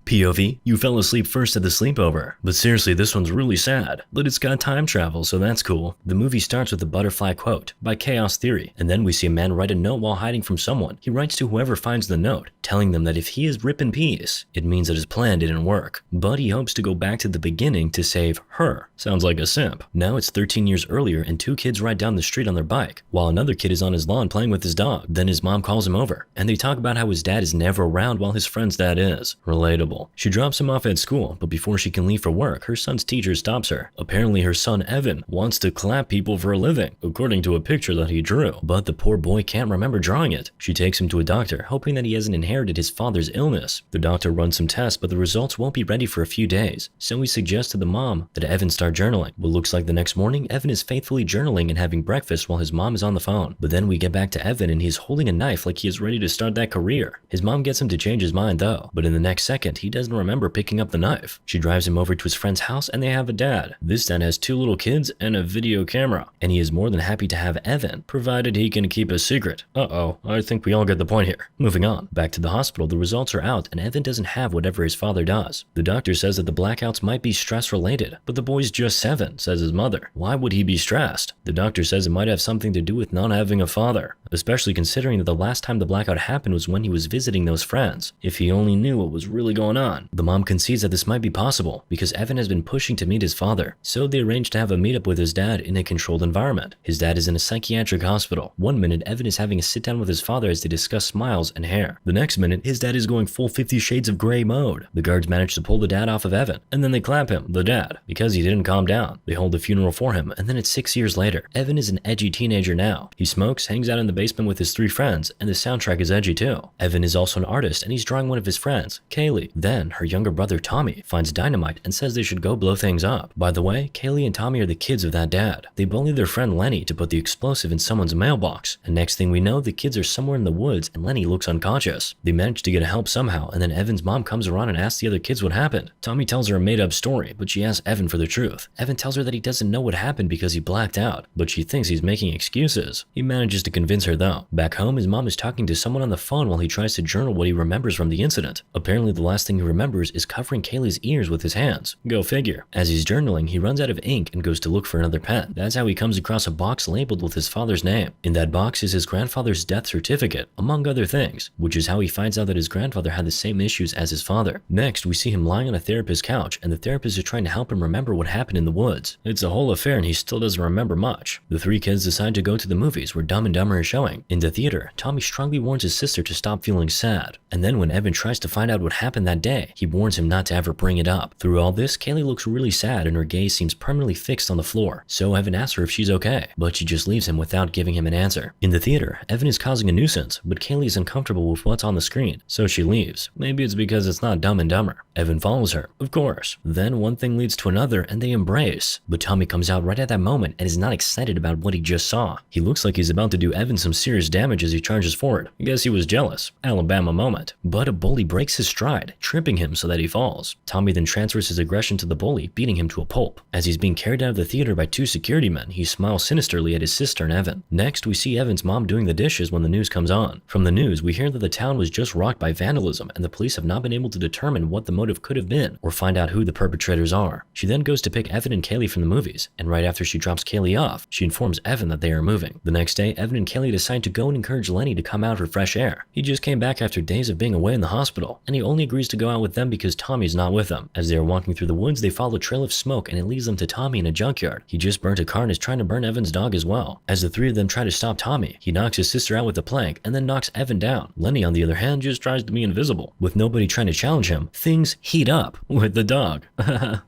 POV, you fell asleep first at the sleepover. But seriously, this one's really sad. But it's got time travel, so that's cool. The movie starts with a butterfly quote by Chaos Theory, and then we see a man write a note while hiding from someone. He writes to whoever finds the note, telling them that if he is rip in peace, it means that his plan didn't work. But he hopes to go back to the beginning to save her. Sounds like a simp. Now it's 13 years earlier and two kids ride down the street on their bike, while another kid is on his lawn playing with his dog. Then his mom calls him over, and they talk about how his dad is never around while his friend's dad is. Relatable. She drops him off at school, but before she can leave for work, her son's teacher stops her. Apparently her son Evan wants to clap people for a living, according to a picture that he drew, but the poor boy can't remember drawing it. She takes him to a doctor, hoping that he hasn't inherited his father's illness. The doctor runs some tests, but the results won't be ready for a few days, so he suggests to the mom that Evan start journaling. What looks like the next morning, Evan is faithfully journaling and having breakfast while his mom is on the phone. But then we get back to Evan and he's holding a knife like he is ready to start that career. His mom gets him to change his mind though, but in the next second, he doesn't remember picking up the knife. She drives him over to his friend's house and they have a dad. This dad has two little kids and a video camera, and he is more than happy to have Evan, provided he can keep a secret. Uh-oh, I think we all get the point here. Moving on, back to the hospital, the results are out and Evan doesn't have whatever his father does. The doctor says that the blackouts might be stress related, but the boy's just 7, says his mother. Why would he be stressed? The doctor says it might have something to do with not having a father, especially considering that the last time the blackout happened was when he was visiting those friends. If he only knew what was really going on. The mom concedes that this might be possible because Evan has been pushing to meet his father, so they arrange to have a meetup with his dad in a controlled environment. His dad is in a psychiatric hospital. One minute, Evan is having a sit down with his father as they discuss smiles and hair. The next minute, his dad is going full 50 Shades of Grey mode. The guards manage to pull the dad off of Evan, and then they clap him, the dad, because he didn't calm down. They hold a funeral for him, and then it's 6 years later. Evan is an edgy teenager now. He smokes, hangs out in the basement with his 3 friends, and the soundtrack is edgy too. Evan is also an artist, and he's drawing one of his friends, Kaylee. Then, her younger brother Tommy finds dynamite and says they should go blow things up. By the way, Kaylee and Tommy are the kids of that dad. They bully their friend Lenny to put the explosive in someone's mailbox, and next thing we know, the kids are somewhere in the woods and Lenny looks unconscious. They manage to get help somehow, and then Evan's mom comes around and asks the other kids what happened. Tommy tells her a made-up story, but she asks Evan for the truth. Evan tells her that he doesn't know what happened because he blacked out, but she thinks he's making excuses. He manages to convince her though. Back home, his mom is talking to someone on the phone while he tries to journal what he remembers from the incident. Apparently, the last thing he remembers is covering Kaylee's ears with his hands. Go figure. As he's journaling, he runs out of ink and goes to look for another pen. That's how he comes across a box labeled with his father's name. In that box is his grandfather's death certificate, among other things, which is how he finds out that his grandfather had the same issues as his father. Next, we see him lying on a therapist's couch, and the therapist is trying to help him remember what happened in the woods. It's a whole affair and he still doesn't remember much. The 3 kids decide to go to the movies where Dumb and Dumber is showing. In the theater, Tommy strongly warns his sister to stop feeling sad. And then when Evan tries to find out what happened that day, he warns him not to ever bring it up. Through all this, Kaylee looks really sad and her gaze seems permanently fixed on the floor. So Evan asks her if she's okay, but she just leaves him without giving him an answer. In the theater, Evan is causing a nuisance, but Kaylee is uncomfortable with what's on the screen, so she leaves. Maybe it's because it's not Dumb and Dumber. Evan follows her, of course. Then one thing leads to another and they embrace. But Tommy comes out right at that moment and is not excited about what he just saw. He looks like he's about to do Evan some serious damage as he charges forward. I guess he was jealous. Alabama moment. But a bully breaks his stride, tripping him so that he falls. Tommy then transfers his aggression to the bully, beating him to a pulp. As he's being carried out of the theater by 2 security men, he smiles sinisterly at his sister and Evan. Next, we see Evan's mom doing the dishes when the news comes on. From the news, we hear that the town was just rocked by vandalism and the police have not been able to determine what the motive could have been or find out who the perpetrators are. She then goes to pick Evan and Kaylee from the movies, and right after she drops Kaylee off, she informs Evan that they are moving. The next day, Evan and Kaylee decide to go and encourage Lenny to come out for fresh air. He just came back after days of being away in the hospital, and he only agrees to go out with them because Tommy's not with them. As they are walking through the woods, they follow a trail of smoke and it leads them to Tommy in a junkyard. He just burnt a car and is trying to burn Evan's dog as well. As the 3 of them try to stop Tommy, he knocks his sister out with a plank and then knocks Evan down. Lenny, on the other hand, just tries to be invisible. With nobody trying to challenge him, things heat up with the dog.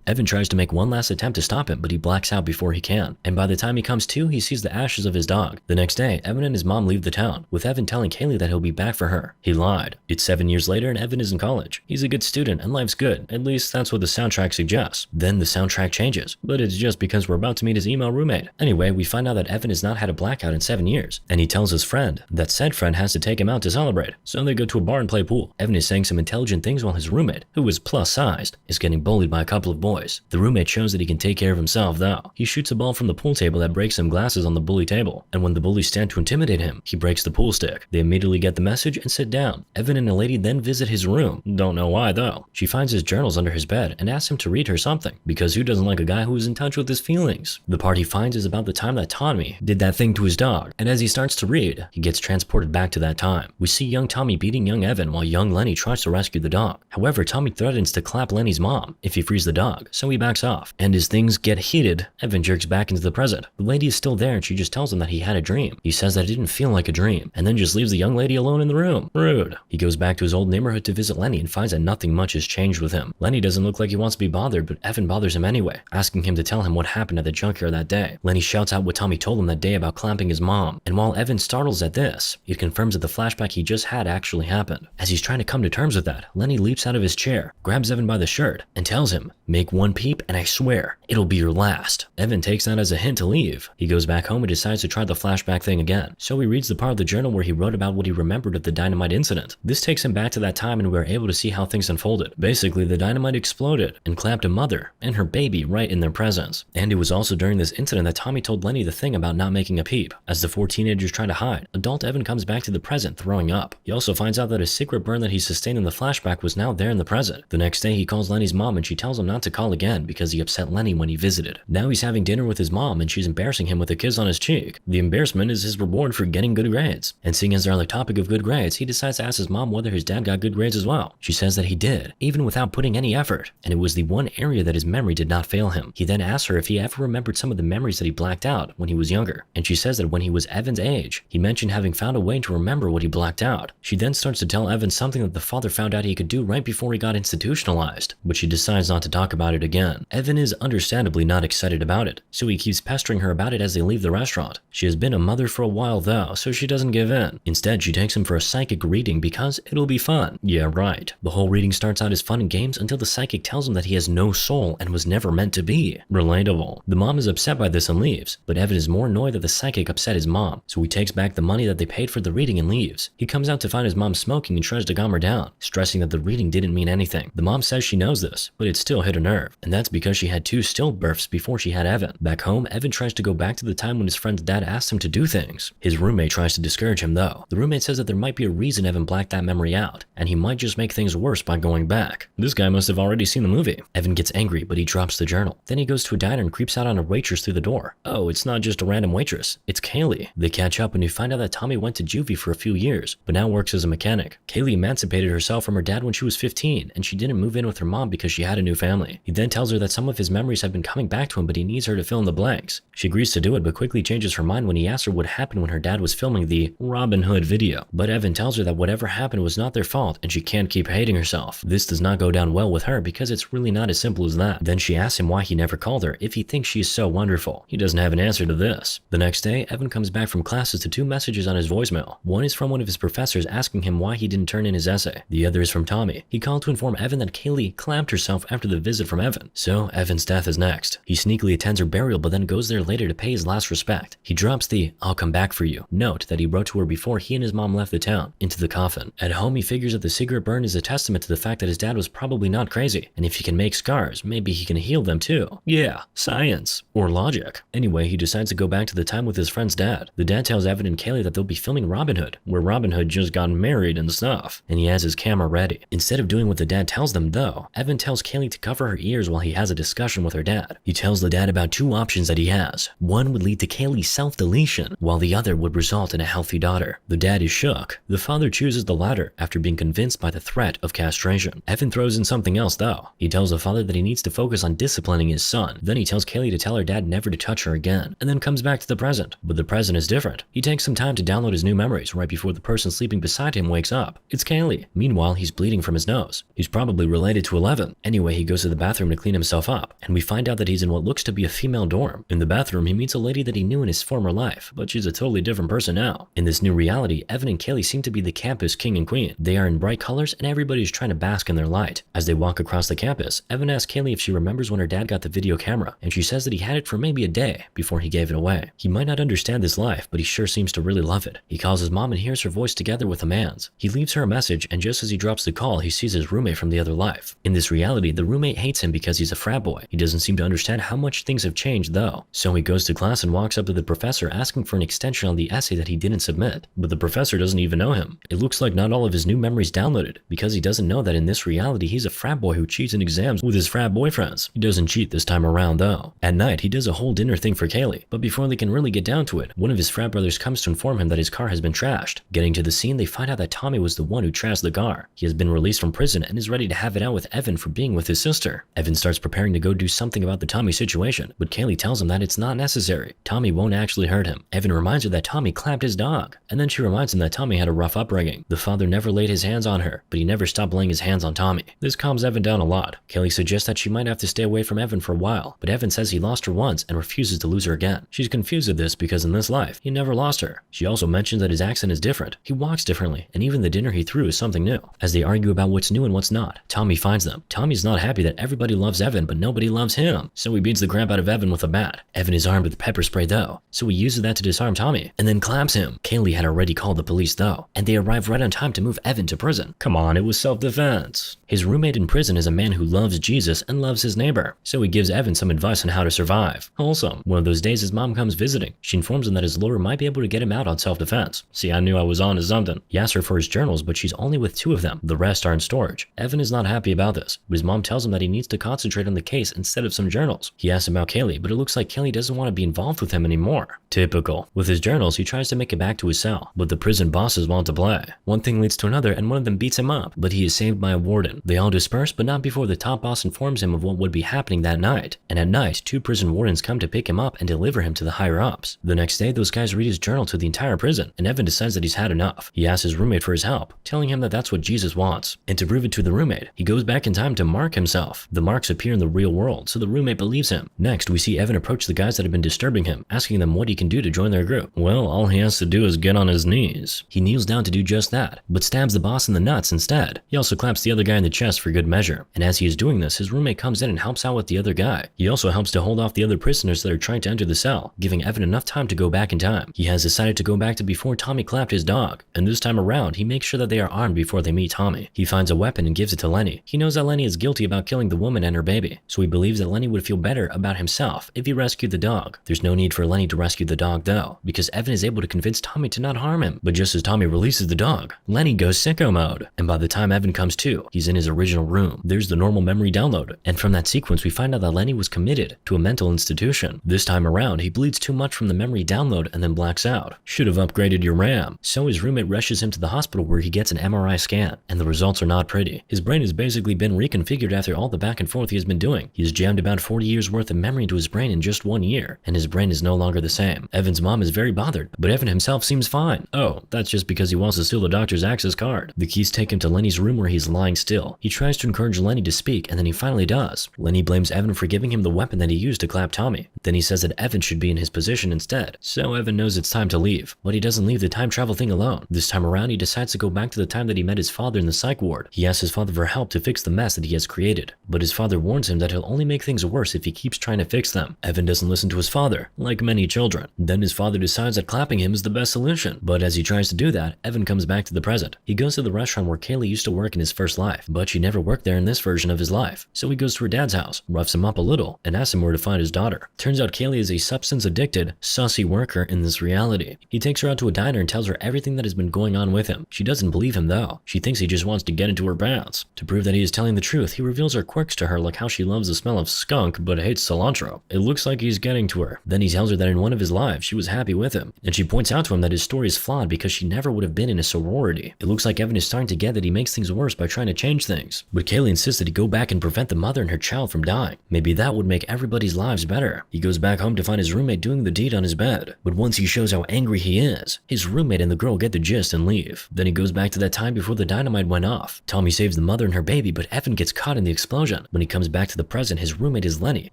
Evan tries to make one last attempt to stop him, but he blacks out before he can. And by the time he comes to, he sees the ashes of his dog. The next day, Evan and his mom leave the town, with Evan telling Kaylee that he'll be back for her. He lied. It's 7 years later and Evan is in college. He's a good student and life's good. At least that's what the soundtrack suggests. Then the soundtrack changes, but it's just because we're about to meet his emo roommate. Anyway, we find out that Evan has not had a blackout in 7 years, and he tells his friend that said friend has to take him out to celebrate. So they go to a bar and play pool. Evan is saying some intelligent things while his roommate, who is plus-sized, is getting bullied by a couple of boys. The roommate shows that he can take care of himself though. He shoots a ball from the pool table that breaks some glasses on the bully table, and when the bullies stand to intimidate him, he breaks the pool stick. They immediately get the message and sit down. Evan and a lady then visit his room. Don't know know why though. She finds his journals under his bed and asks him to read her something, because who doesn't like a guy who is in touch with his feelings? The part he finds is about the time that Tommy did that thing to his dog, and as he starts to read, he gets transported back to that time. We see young Tommy beating young Evan while young Lenny tries to rescue the dog. However, Tommy threatens to clap Lenny's mom if he frees the dog, so he backs off. And as things get heated, Evan jerks back into the present. The lady is still there and she just tells him that he had a dream. He says that it didn't feel like a dream, and then just leaves the young lady alone in the room. Rude. He goes back to his old neighborhood to visit Lenny and finds that nothing much has changed with him. Lenny doesn't look like he wants to be bothered, but Evan bothers him anyway, asking him to tell him what happened at the junkyard that day. Lenny shouts out what Tommy told him that day about clamping his mom, and while Evan startles at this, it confirms that the flashback he just had actually happened. As he's trying to come to terms with that, Lenny leaps out of his chair, grabs Evan by the shirt, and tells him, "Make one peep and I swear, it'll be your last." Evan takes that as a hint to leave. He goes back home and decides to try the flashback thing again, so he reads the part of the journal where he wrote about what he remembered of the dynamite incident. This takes him back to that time and we are able to see how things unfolded. Basically, the dynamite exploded and clamped a mother and her baby right in their presence. And it was also during this incident that Tommy told Lenny the thing about not making a peep. As the 4 teenagers try to hide, adult Evan comes back to the present throwing up. He also finds out that a secret burn that he sustained in the flashback was now there in the present. The next day he calls Lenny's mom and she tells him not to call again because he upset Lenny when he visited. Now he's having dinner with his mom and she's embarrassing him with a kiss on his cheek. The embarrassment is his reward for getting good grades. And seeing as they're on the topic of good grades, he decides to ask his mom whether his dad got good grades as well. She says that he did, even without putting any effort, and it was the one area that his memory did not fail him. He then asks her if he ever remembered some of the memories that he blacked out when he was younger, and she says that when he was Evan's age, he mentioned having found a way to remember what he blacked out. She then starts to tell Evan something that the father found out he could do right before he got institutionalized, but she decides not to talk about it again. Evan is understandably not excited about it, so he keeps pestering her about it as they leave the restaurant. She has been a mother for a while though, so she doesn't give in. Instead, she takes him for a psychic reading because it'll be fun. Yeah, right. The whole reading starts out as fun and games until the psychic tells him that he has no soul and was never meant to be. Relatable. The mom is upset by this and leaves, but Evan is more annoyed that the psychic upset his mom, so he takes back the money that they paid for the reading and leaves. He comes out to find his mom smoking and tries to calm her down, stressing that the reading didn't mean anything. The mom says she knows this, but it still hit a nerve, and that's because she had 2 stillbirths before she had Evan. Back home, Evan tries to go back to the time when his friend's dad asked him to do things. His roommate tries to discourage him though. The roommate says that there might be a reason Evan blacked that memory out, and he might just make things worse by going back. This guy must have already seen the movie. Evan gets angry, but he drops the journal. Then he goes to a diner and creeps out on a waitress through the door. Oh, it's not just a random waitress, it's Kaylee. They catch up and we find out that Tommy went to juvie for a few years, but now works as a mechanic. Kaylee emancipated herself from her dad when she was 15, and she didn't move in with her mom because she had a new family. He then tells her that some of his memories have been coming back to him, but he needs her to fill in the blanks. She agrees to do it, but quickly changes her mind when he asks her what happened when her dad was filming the Robin Hood video. But Evan tells her that whatever happened was not their fault, and she can't keep hating herself. This does not go down well with her because it's really not as simple as that. Then she asks him why he never called her if he thinks she is so wonderful. He doesn't have an answer to this. The next day, Evan comes back from classes to 2 messages on his voicemail. One is from one of his professors asking him why he didn't turn in his essay. The other is from Tommy. He called to inform Evan that Kaylee clamped herself after the visit from Evan. So Evan's death is next. He sneakily attends her burial but then goes there later to pay his last respect. He drops the "I'll come back for you" note that he wrote to her before he and his mom left the town into the coffin. At home, he figures that the secret burn is a testament to the fact that his dad was probably not crazy, and if he can make scars, maybe he can heal them too. Yeah, science. Or logic. Anyway, he decides to go back to the time with his friend's dad. The dad tells Evan and Kaylee that they'll be filming Robin Hood, where Robin Hood just got married and stuff, and he has his camera ready. Instead of doing what the dad tells them though, Evan tells Kaylee to cover her ears while he has a discussion with her dad. He tells the dad about 2 options that he has. One would lead to Kaylee's self-deletion, while the other would result in a healthy daughter. The dad is shook. The father chooses the latter after being convinced by the threat of castration. Evan throws in something else though. He tells the father that he needs to focus on disciplining his son. Then he tells Kaylee to tell her dad never to touch her again, and then comes back to the present. But the present is different. He takes some time to download his new memories right before the person sleeping beside him wakes up. It's Kaylee. Meanwhile, he's bleeding from his nose. He's probably related to 11. Anyway, he goes to the bathroom to clean himself up, and we find out that he's in what looks to be a female dorm. In the bathroom, he meets a lady that he knew in his former life, but she's a totally different person now. In this new reality, Evan and Kaylee seem to be the campus king and queen. They are in bright colors and everybody's trying to bask in their light. As they walk across the campus, Evan asks Kaylee if she remembers when her dad got the video camera, and she says that he had it for maybe a day before he gave it away. He might not understand this life, but he sure seems to really love it. He calls his mom and hears her voice together with a man's. He leaves her a message, and just as he drops the call, he sees his roommate from the other life. In this reality, the roommate hates him because he's a frat boy. He doesn't seem to understand how much things have changed though. So he goes to class and walks up to the professor asking for an extension on the essay that he didn't submit. But the professor doesn't even know him. It looks like not all of his new memories downloaded because he doesn't doesn't know that in this reality he's a frat boy who cheats in exams with his frat boyfriends. He doesn't cheat this time around though. At night, he does a whole dinner thing for Kaylee, but before they can really get down to it, one of his frat brothers comes to inform him that his car has been trashed. Getting to the scene, they find out that Tommy was the one who trashed the car. He has been released from prison and is ready to have it out with Evan for being with his sister. Evan starts preparing to go do something about the Tommy situation, but Kaylee tells him that it's not necessary. Tommy won't actually hurt him. Evan reminds her that Tommy clapped his dog, and then she reminds him that Tommy had a rough upbringing. The father never laid his hands on her, but he never stopped laying his hands on Tommy. This calms Evan down a lot. Kaylee suggests that she might have to stay away from Evan for a while, but Evan says he lost her once and refuses to lose her again. She's confused at this because in this life, he never lost her. She also mentions that his accent is different. He walks differently, and even the dinner he threw is something new. As they argue about what's new and what's not, Tommy finds them. Tommy's not happy that everybody loves Evan, but nobody loves him, so he beats the crap out of Evan with a bat. Evan is armed with pepper spray though, so he uses that to disarm Tommy, and then claps him. Kaylee had already called the police though, and they arrive right on time to move Evan to prison. Come on, it was self-defense. His roommate in prison is a man who loves Jesus and loves his neighbor, so he gives Evan some advice on how to survive. Wholesome. One of those days his mom comes visiting. She informs him that his lawyer might be able to get him out on self-defense. See, I knew I was on to something. He asks her for his journals, but she's only with 2 of them. The rest are in storage. Evan is not happy about this, but his mom tells him that he needs to concentrate on the case instead of some journals. He asks about Kaylee, but it looks like Kaylee doesn't want to be involved with him anymore. Typical. With his journals, he tries to make it back to his cell, but the prison bosses want to play. One thing leads to another, and one of them beats him up, but he is saved by a warden. They all disperse, but not before the top boss informs him of what would be happening that night. And at night, 2 prison wardens come to pick him up and deliver him to the higher-ups. The next day, those guys read his journal to the entire prison, and Evan decides that he's had enough. He asks his roommate for his help, telling him that that's what Jesus wants. And to prove it to the roommate, he goes back in time to mark himself. The marks appear in the real world, so the roommate believes him. Next, we see Evan approach the guys that have been disturbing him, asking them what he can do to join their group. Well, all he has to do is get on his knees. He kneels down to do just that, but stabs the boss in the nuts instead. He also claps the other guy in the chest for good measure, and as he is doing this, his roommate comes in and helps out with the other guy. He also helps to hold off the other prisoners that are trying to enter the cell, giving Evan enough time to go back in time. He has decided to go back to before Tommy clapped his dog, and this time around, he makes sure that they are armed before they meet Tommy. He finds a weapon and gives it to Lenny. He knows that Lenny is guilty about killing the woman and her baby, so he believes that Lenny would feel better about himself if he rescued the dog. There's no need for Lenny to rescue the dog though, because Evan is able to convince Tommy to not harm him. But just as Tommy releases the dog, Lenny goes sicko mode, and by the time Evan comes to, he's in his original room. There's the normal memory download, and from that sequence we find out that Lenny was committed to a mental institution. This time around, he bleeds too much from the memory download and then blacks out. Should have upgraded your RAM. So his roommate rushes him to the hospital where he gets an MRI scan, and the results are not pretty. His brain has basically been reconfigured after all the back and forth he has been doing. He's jammed about 40 years worth of memory into his brain in just 1 year, and his brain is no longer the same. Evan's mom is very bothered, but Evan himself seems fine. Oh, that's just because he wants to steal the doctor's access card. The keys take him to Lenny's room where he's lying still. He tries to encourage Lenny to speak, and then he finally does. Lenny blames Evan for giving him the weapon that he used to clap Tommy. Then he says that Evan should be in his position instead. So Evan knows it's time to leave, but he doesn't leave the time travel thing alone. This time around, he decides to go back to the time that he met his father in the psych ward. He asks his father for help to fix the mess that he has created, but his father warns him that he'll only make things worse if he keeps trying to fix them. Evan doesn't listen to his father, like many children. Then his father decides that clapping him is the best solution, but as he tries to do that, Evan comes back to the present. He goes to the restaurant where Kaylee used to work in his first life, but she never worked there in this version of his life. So he goes to her dad's house, roughs him up a little, and asks him where to find his daughter. Turns out Kaylee is a substance-addicted, sussy worker in this reality. He takes her out to a diner and tells her everything that has been going on with him. She doesn't believe him though. She thinks he just wants to get into her pants. To prove that he is telling the truth, he reveals her quirks to her, like how she loves the smell of skunk but hates cilantro. It looks like he's getting to her. Then he tells her that in one of his lives, she was happy with him, and she points out to him that his story is flawed because she never would have been in a sorority. It looks like Evan is starting to get that he makes things worse by trying to change things. But Kaylee insists that he go back and prevent the mother and her child from dying. Maybe that would make everybody's lives better. He goes back home to find his roommate doing the deed on his bed. But once he shows how angry he is, his roommate and the girl get the gist and leave. Then he goes back to that time before the dynamite went off. Tommy saves the mother and her baby, but Evan gets caught in the explosion. When he comes back to the present, his roommate is Lenny.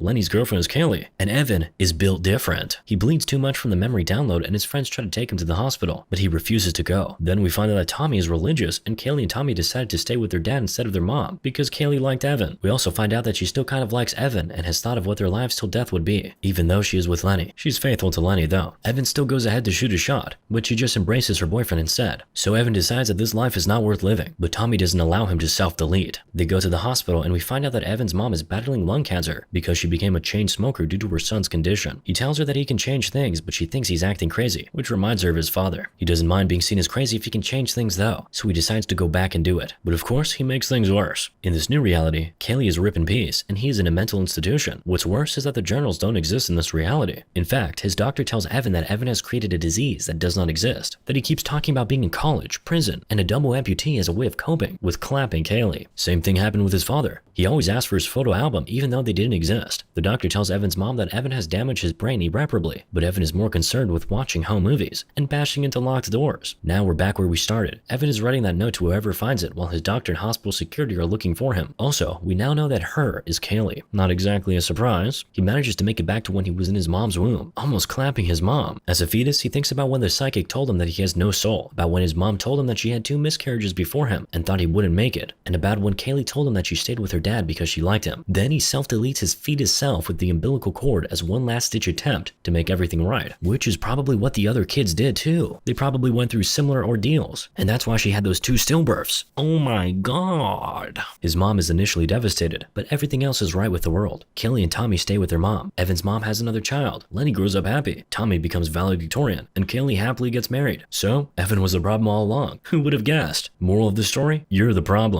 Lenny's girlfriend is Kaylee, and Evan is built different. He bleeds too much from the memory download, and his friends try to take him to the hospital, but he refuses to go. Then we find out that Tommy is religious, and Kaylee and Tommy decided to stay with their dad instead of their mom, because Kaylee liked Evan. We also find out that she still kind of likes Evan, and has thought of what their lives till death would be, even though she is with Lenny. She's faithful to Lenny though. Evan still goes ahead to shoot a shot, but she just embraces her boyfriend instead. So Evan decides that this life is not worth living, but Tommy doesn't allow him to self-delete. They go to the hospital, and we find out that Evan's mom is battling lung cancer because she became a chain smoker due to her son's condition. He tells her that he can change things, but she thinks he's acting crazy, which reminds her of his father. He doesn't mind being seen as crazy if he can change things though, so he decides to go back and do it. that. But of course, he makes things worse. In this new reality, Kaylee is rip in peace, and he is in a mental institution. What's worse is that the journals don't exist in this reality. In fact, his doctor tells Evan that Evan has created a disease that does not exist, that he keeps talking about being in college, prison, and a double amputee as a way of coping with clapping Kaylee. Same thing happened with his father. He always asked for his photo album even though they didn't exist. The doctor tells Evan's mom that Evan has damaged his brain irreparably, but Evan is more concerned with watching home movies and bashing into locked doors. Now we're back where we started. Evan is writing that note to whoever finds it while his doctor and hospital security are looking for him. Also, we now know that her is Kaylee. Not exactly a surprise. He manages to make it back to when he was in his mom's womb, almost clapping his mom. As a fetus, he thinks about when the psychic told him that he has no soul, about when his mom told him that she had 2 miscarriages before him and thought he wouldn't make it, and about when Kaylee told him that she stayed with her dad because she liked him. Then he self-deletes his fetus self with the umbilical cord as one last-ditch attempt to make everything right, which is probably what the other kids did too. They probably went through similar ordeals, and that's why she had those 2 stillbirths. Oh my god. His mom is initially devastated, but everything else is right with the world. Kelly and Tommy stay with their mom. Evan's mom has another child. Lenny grows up happy. Tommy becomes valedictorian, and Kaylee happily gets married. So, Evan was the problem all along. Who would have guessed? Moral of the story? You're the problem.